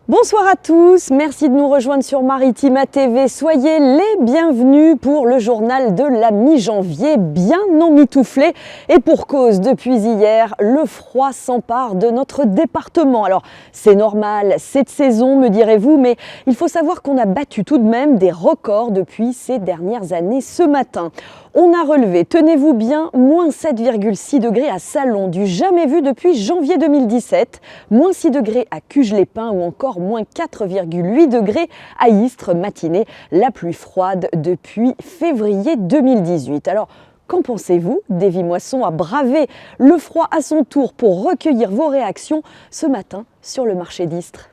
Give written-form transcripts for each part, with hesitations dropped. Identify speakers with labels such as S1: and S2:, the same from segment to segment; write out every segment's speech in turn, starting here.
S1: Bonsoir à tous, merci de nous rejoindre sur Maritima TV. Soyez les bienvenus pour le journal de la mi-janvier, bien emmitouflé. Et pour cause, depuis hier, le froid s'empare de notre département. Alors c'est normal, c'est de saison me direz-vous, mais il faut savoir qu'on a battu tout de même des records depuis ces dernières années ce matin. On a relevé, tenez-vous bien, moins 7,6 degrés à Salon, du jamais vu depuis janvier 2017, moins 6 degrés à Cuges-les-Pins ou encore moins 4,8 degrés à Istres, matinée la plus froide depuis février 2018. Alors, qu'en pensez-vous? Davy Moisson a bravé le froid à son tour pour recueillir vos réactions ce matin sur le marché d'Istres.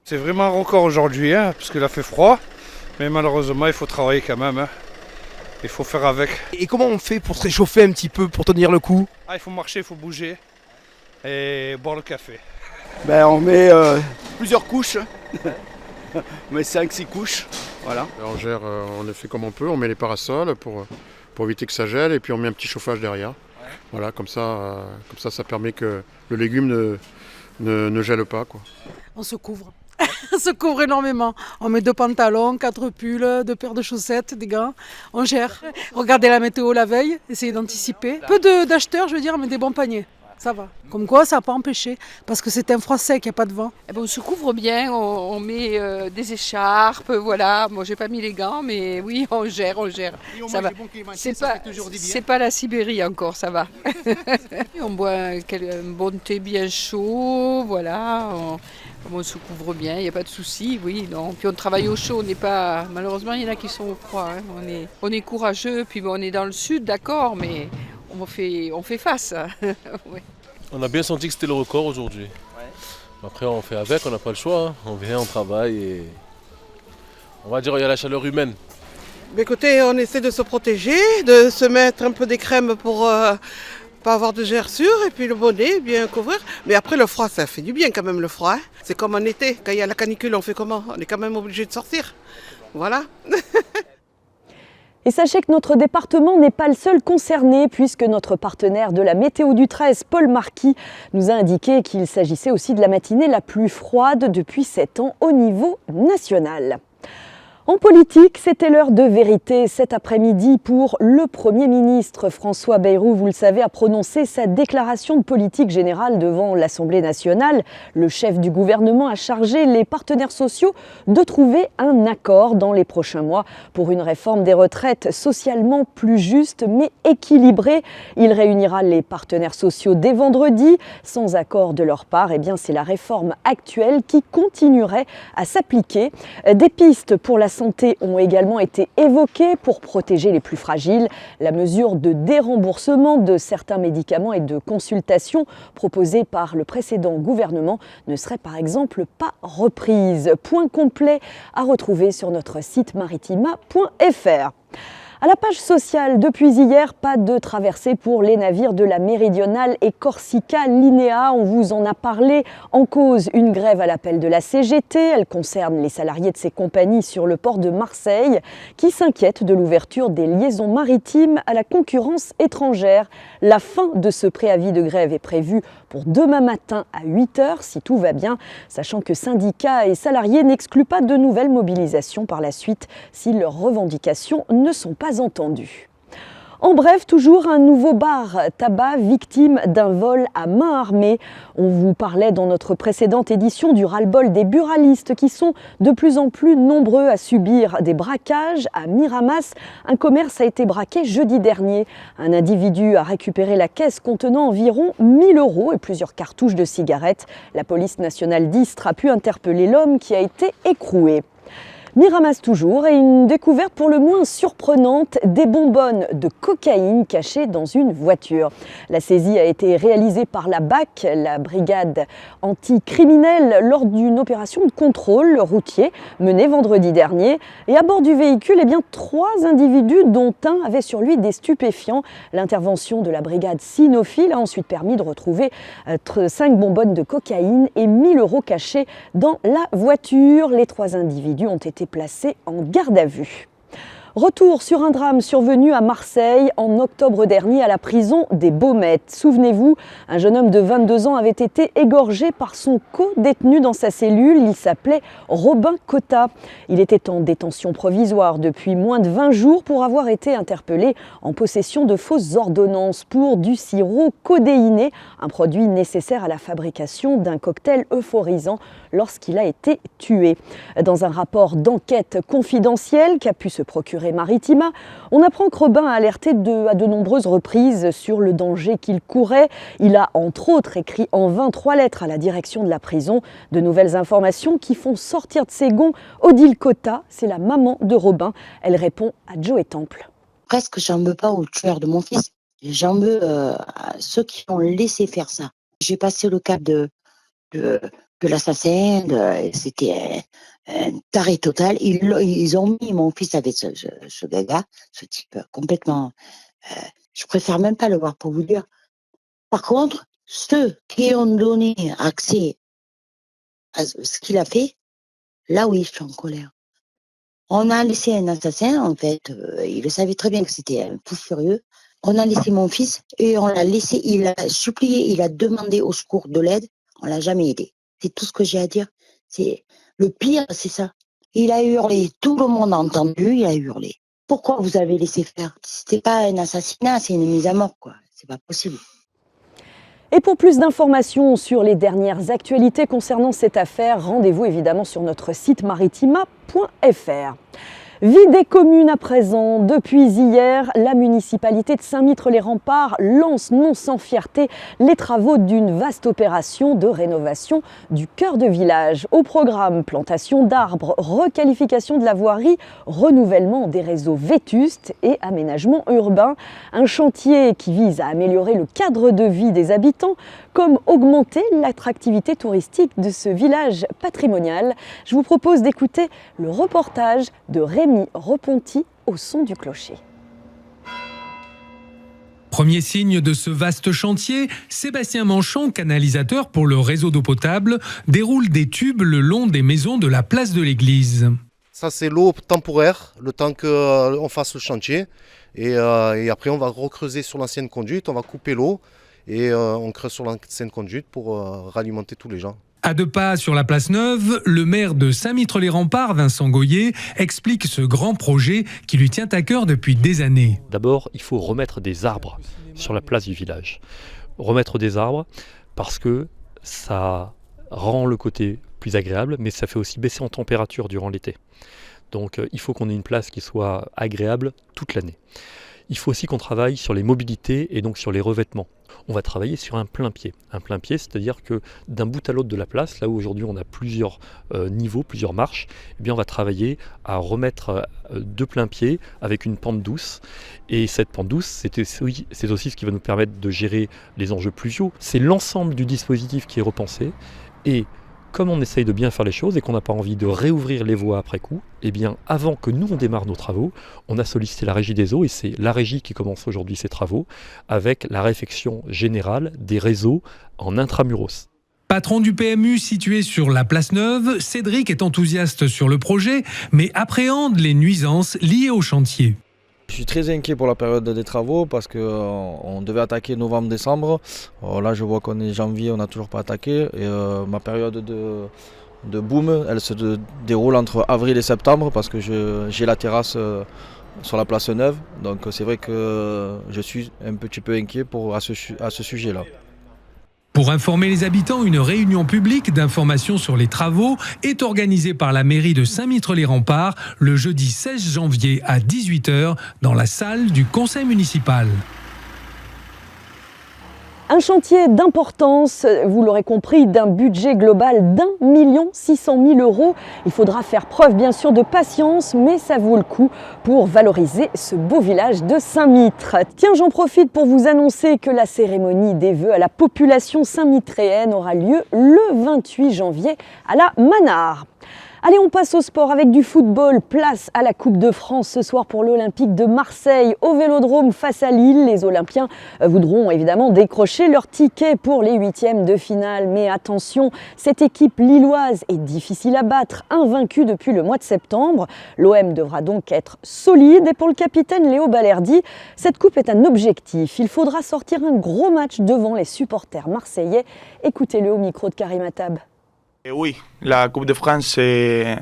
S2: C'est vraiment un record aujourd'hui, parce qu'il a fait froid, mais malheureusement il faut travailler quand même. Il faut faire avec.
S3: Et comment on fait pour se réchauffer un petit peu, pour tenir le coup?
S2: Il faut marcher, il faut bouger et boire le café.
S4: On met plusieurs couches, on met 5-6 couches, voilà.
S5: On gère, on le fait comme on peut, on met les parasols pour éviter que ça gèle et puis on met un petit chauffage derrière. Ouais. Voilà, comme ça ça permet que le légume ne gèle pas, quoi.
S6: On se couvre. On se couvre énormément. On met 2 pantalons, 4 pulls, 2 paires de chaussettes, des gants. On gère. Regardez la météo la veille, essayez d'anticiper. Peu d'acheteurs, je veux dire, mais des bons paniers. Ça va. Comme quoi, ça n'a pas empêché. Parce que c'est un froid sec, il n'y a pas de vent.
S7: On se couvre bien, on met des écharpes, voilà. Moi, j'ai pas mis les gants, mais oui, on gère. Ça va. C'est pas la Sibérie encore, ça va. On boit un bon thé bien chaud, voilà. On se couvre bien, il n'y a pas de souci, oui, non. Puis on travaille au chaud, on n'est pas... Malheureusement, il y en a qui sont au froid. On est courageux, puis on est dans le sud, d'accord, mais on fait face. Ouais.
S8: On a bien senti que c'était le record aujourd'hui. Ouais. Après, on fait avec, on n'a pas le choix. On vient, on travaille et... On va dire qu'il y a la chaleur humaine.
S9: Mais écoutez, on essaie de se protéger, de se mettre un peu des crèmes pour... pas avoir de gerçure et puis le bonnet, bien couvrir. Mais après le froid, ça fait du bien quand même le froid. Hein. C'est comme en été, quand il y a la canicule, on fait comment? On est quand même obligé de sortir. Voilà.
S1: Et sachez que notre département n'est pas le seul concerné puisque notre partenaire de la météo du 13, Paul Marquis, nous a indiqué qu'il s'agissait aussi de la matinée la plus froide depuis 7 ans au niveau national. En politique, c'était l'heure de vérité cet après-midi pour le Premier ministre. François Bayrou, vous le savez, a prononcé sa déclaration de politique générale devant l'Assemblée nationale. Le chef du gouvernement a chargé les partenaires sociaux de trouver un accord dans les prochains mois pour une réforme des retraites socialement plus juste mais équilibrée. Il réunira les partenaires sociaux dès vendredi. Sans accord de leur part, c'est la réforme actuelle qui continuerait à s'appliquer. Des pistes pour la santé ont également été évoquées pour protéger les plus fragiles. La mesure de déremboursement de certains médicaments et de consultations proposée par le précédent gouvernement ne serait par exemple pas reprise. Point complet à retrouver sur notre site maritima.fr. À la page sociale, depuis hier, pas de traversée pour les navires de la Méridionale et Corsica Linea. On vous en a parlé. En cause, une grève à l'appel de la CGT. Elle concerne les salariés de ces compagnies sur le port de Marseille qui s'inquiètent de l'ouverture des liaisons maritimes à la concurrence étrangère. La fin de ce préavis de grève est prévue pour demain matin à 8h, si tout va bien, sachant que syndicats et salariés n'excluent pas de nouvelles mobilisations par la suite si leurs revendications ne sont pas entendues. En bref, toujours un nouveau bar tabac victime d'un vol à main armée. On vous parlait dans notre précédente édition du ras-le-bol des buralistes qui sont de plus en plus nombreux à subir des braquages. À Miramas, un commerce a été braqué jeudi dernier. Un individu a récupéré la caisse contenant environ 1 000 € et plusieurs cartouches de cigarettes. La police nationale d'Istres a pu interpeller l'homme qui a été écroué. Miramas toujours, et une découverte pour le moins surprenante, des bonbonnes de cocaïne cachées dans une voiture. La saisie a été réalisée par la BAC, la brigade anticriminelle, lors d'une opération de contrôle routier menée vendredi dernier. Et à bord du véhicule, 3 individus, dont un avait sur lui des stupéfiants. L'intervention de la brigade cynophile a ensuite permis de retrouver 5 bonbonnes de cocaïne et 1 000 € cachés dans la voiture. Les 3 individus ont été placés en garde à vue. Retour sur un drame survenu à Marseille en octobre dernier à la prison des Baumettes. Souvenez-vous, un jeune homme de 22 ans avait été égorgé par son co-détenu dans sa cellule. Il s'appelait Robin Cotta. Il était en détention provisoire depuis moins de 20 jours pour avoir été interpellé en possession de fausses ordonnances pour du sirop codéiné, un produit nécessaire à la fabrication d'un cocktail euphorisant lorsqu'il a été tué. Dans un rapport d'enquête confidentiel qu'a pu se procurer Maritima, on apprend que Robin a alerté à de nombreuses reprises sur le danger qu'il courait. Il a entre autres écrit en vain 3 lettres à la direction de la prison. De nouvelles informations qui font sortir de ses gonds Odile Cotta, c'est la maman de Robin. Elle répond à Joe et Temple.
S10: Presque j'en veux pas aux tueurs de mon fils, j'en veux à ceux qui ont laissé faire ça. J'ai passé le cap de l'assassin, c'était un taré total. Ils ont mis mon fils avec ce gaga, ce type complètement... je préfère même pas le voir pour vous dire. Par contre, ceux qui ont donné accès à ce qu'il a fait, là oui, je suis en colère. On a laissé un assassin, en fait, il le savait très bien que c'était un fou furieux. On a laissé mon fils et on l'a laissé, il a supplié, il a demandé au secours de l'aide, on l'a jamais aidé. C'est tout ce que j'ai à dire. C'est le pire, c'est ça. Il a hurlé, tout le monde a entendu, il a hurlé. Pourquoi vous avez laissé faire? C'était pas un assassinat, c'est une mise à mort, quoi. C'est pas possible.
S1: Et pour plus d'informations sur les dernières actualités concernant cette affaire, rendez-vous évidemment sur notre site maritima.fr. Vie des communes à présent. Depuis hier, la municipalité de Saint-Mitre-les-Remparts lance non sans fierté les travaux d'une vaste opération de rénovation du cœur de village. Au programme, plantation d'arbres, requalification de la voirie, renouvellement des réseaux vétustes et aménagement urbain. Un chantier qui vise à améliorer le cadre de vie des habitants, comme augmenter l'attractivité touristique de ce village patrimonial. Je vous propose d'écouter le reportage de Rémi Reponti au son du clocher.
S11: Premier signe de ce vaste chantier, Sébastien Manchon, canalisateur pour le réseau d'eau potable, déroule des tubes le long des maisons de la place de l'église.
S12: Ça c'est l'eau temporaire, le temps qu'on fasse le chantier. Et après on va recreuser sur l'ancienne conduite, on va couper l'eau et on creuse sur l'ancienne conduite pour ralimenter tous les gens.
S11: À 2 pas sur la place Neuve, le maire de Saint-Mitre-les-Remparts, Vincent Goyer, explique ce grand projet qui lui tient à cœur depuis des années.
S13: D'abord, il faut remettre des arbres sur la place du village. Remettre des arbres parce que ça rend le côté plus agréable, mais ça fait aussi baisser en température durant l'été. Donc il faut qu'on ait une place qui soit agréable toute l'année. Il faut aussi qu'on travaille sur les mobilités et donc sur les revêtements. On va travailler sur un plein pied. Un plein pied, c'est-à-dire que d'un bout à l'autre de la place, là où aujourd'hui on a plusieurs niveaux, plusieurs marches, eh bien on va travailler à remettre de plein pied avec une pente douce. Et cette pente douce, c'est aussi ce qui va nous permettre de gérer les enjeux pluviaux. C'est l'ensemble du dispositif qui est repensé. Et comme on essaye de bien faire les choses et qu'on n'a pas envie de réouvrir les voies après coup, eh bien avant que nous on démarre nos travaux, on a sollicité la régie des eaux et c'est la régie qui commence aujourd'hui ces travaux avec la réfection générale des réseaux en intramuros.
S11: Patron du PMU situé sur la place Neuve, Cédric est enthousiaste sur le projet mais appréhende les nuisances liées au chantier.
S14: Je suis très inquiet pour la période des travaux parce qu'on devait attaquer novembre-décembre. Là, je vois qu'on est janvier, on n'a toujours pas attaqué. Et ma période de boom, elle se déroule entre avril et septembre parce que j'ai la terrasse sur la place Neuve. Donc c'est vrai que je suis un petit peu inquiet à ce sujet-là.
S11: Pour informer les habitants, une réunion publique d'information sur les travaux est organisée par la mairie de Saint-Mitre-les-Remparts le jeudi 16 janvier à 18h dans la salle du conseil municipal.
S1: Un chantier d'importance, vous l'aurez compris, d'un budget global d'1 600 000 €. Il faudra faire preuve bien sûr de patience, mais ça vaut le coup pour valoriser ce beau village de Saint-Mitre. Tiens, j'en profite pour vous annoncer que la cérémonie des vœux à la population saint-mitréenne aura lieu le 28 janvier à la Manard. Allez, on passe au sport avec du football. Place à la Coupe de France ce soir pour l'Olympique de Marseille au Vélodrome face à Lille. Les Olympiens voudront évidemment décrocher leur ticket pour les huitièmes de finale. Mais attention, cette équipe lilloise est difficile à battre, invaincue depuis le mois de septembre. L'OM devra donc être solide et pour le capitaine Léo Balerdi, cette coupe est un objectif. Il faudra sortir un gros match devant les supporters marseillais. Écoutez-le au micro de Karim Attab.
S15: Et oui, la Coupe de France, c'est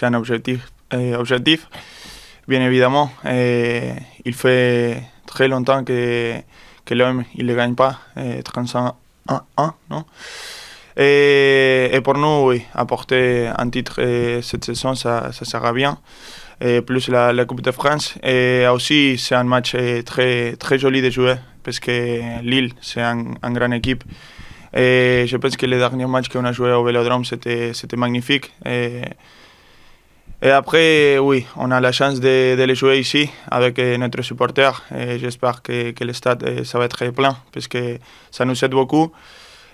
S15: un objectif, bien évidemment. Et il fait très longtemps que l'homme ne le gagne pas, 35 ans, non? Et pour nous, oui, apporter un titre cette saison, ça sera bien. Et plus la Coupe de France. Et aussi, c'est un match très, très joli de jouer, parce que Lille, c'est une grande équipe. Et je pense que le dernier match qu'on a joué au Vélodrome, c'était magnifique. Et après, oui, on a la chance de le jouer ici avec notre supporter. Et j'espère que le stade ça va être plein, parce que ça nous aide beaucoup.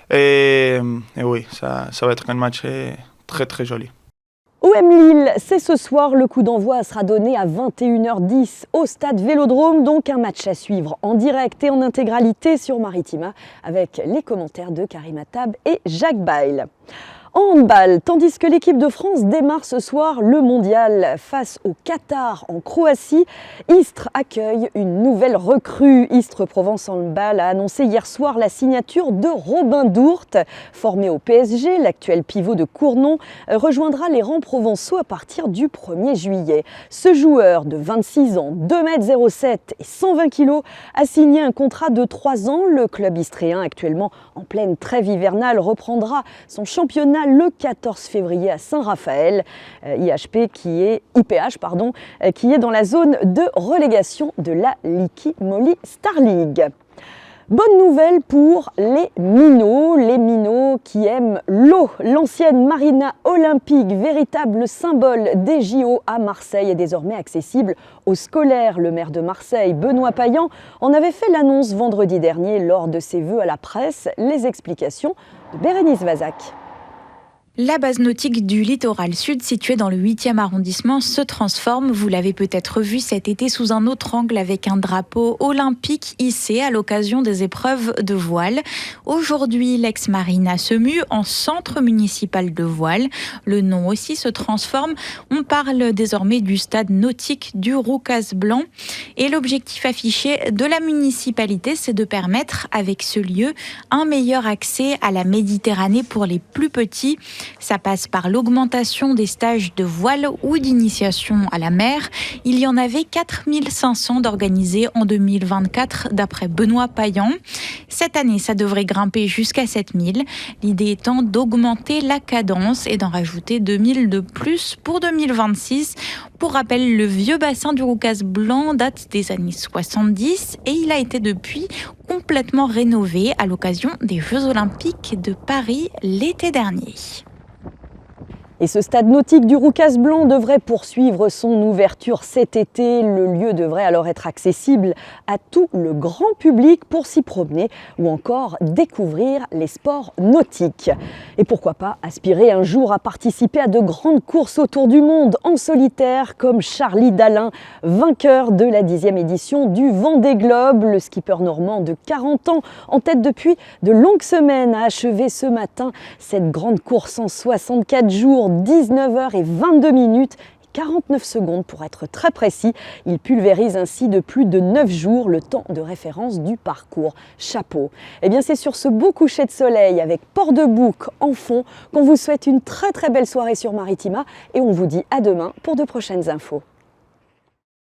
S15: Et oui, ça va être un match très très joli.
S1: OM Lille, c'est ce soir, le coup d'envoi sera donné à 21h10 au stade Vélodrome, donc un match à suivre en direct et en intégralité sur Maritima avec les commentaires de Karim Attab et Jacques Bail. En handball, tandis que l'équipe de France démarre ce soir le mondial face au Qatar en Croatie, Istres accueille une nouvelle recrue. Istres Provence Handball a annoncé hier soir la signature de Robin Dourte. Formé au PSG, l'actuel pivot de Cournon rejoindra les rangs provençaux à partir du 1er juillet. Ce joueur de 26 ans, 2,07 m et 120 kg a signé un contrat de 3 ans. Le club istréen, actuellement en pleine trêve hivernale, reprendra son championnat le 14 février à Saint-Raphaël, IPH qui est dans la zone de relégation de la Liqui Moly Star League. Bonne nouvelle pour les minots qui aiment l'eau. L'ancienne marina olympique, véritable symbole des JO à Marseille, est désormais accessible aux scolaires. Le maire de Marseille, Benoît Payan, en avait fait l'annonce vendredi dernier lors de ses vœux à la presse. Les explications de Bérénice Vazac.
S16: La base nautique du littoral sud, située dans le 8e arrondissement, se transforme. Vous l'avez peut-être vu cet été sous un autre angle avec un drapeau olympique hissé à l'occasion des épreuves de voile. Aujourd'hui, l'ex-marina se mue en centre municipal de voile. Le nom aussi se transforme. On parle désormais du stade nautique du Roucas Blanc. Et l'objectif affiché de la municipalité, c'est de permettre avec ce lieu un meilleur accès à la Méditerranée pour les plus petits. Ça passe par l'augmentation des stages de voile ou d'initiation à la mer. Il y en avait 4500 d'organisés en 2024 d'après Benoît Payan. Cette année, ça devrait grimper jusqu'à 7000. L'idée étant d'augmenter la cadence et d'en rajouter 2000 de plus pour 2026. Pour rappel, le vieux bassin du Roucas Blanc date des années 70 et il a été depuis complètement rénové à l'occasion des Jeux Olympiques de Paris l'été dernier.
S1: Et ce stade nautique du Roucas Blanc devrait poursuivre son ouverture cet été. Le lieu devrait alors être accessible à tout le grand public pour s'y promener ou encore découvrir les sports nautiques. Et pourquoi pas aspirer un jour à participer à de grandes courses autour du monde en solitaire comme Charlie Dalin, vainqueur de la 10e édition du Vendée Globe. Le skipper normand de 40 ans, en tête depuis de longues semaines, a achevé ce matin cette grande course en 64 jours. 19h22, 49 secondes pour être très précis. Il pulvérise ainsi de plus de 9 jours le temps de référence du parcours. Chapeau. Eh bien, c'est sur ce beau coucher de soleil avec Port de Bouc en fond qu'on vous souhaite une très très belle soirée sur Maritima et on vous dit à demain pour de prochaines infos.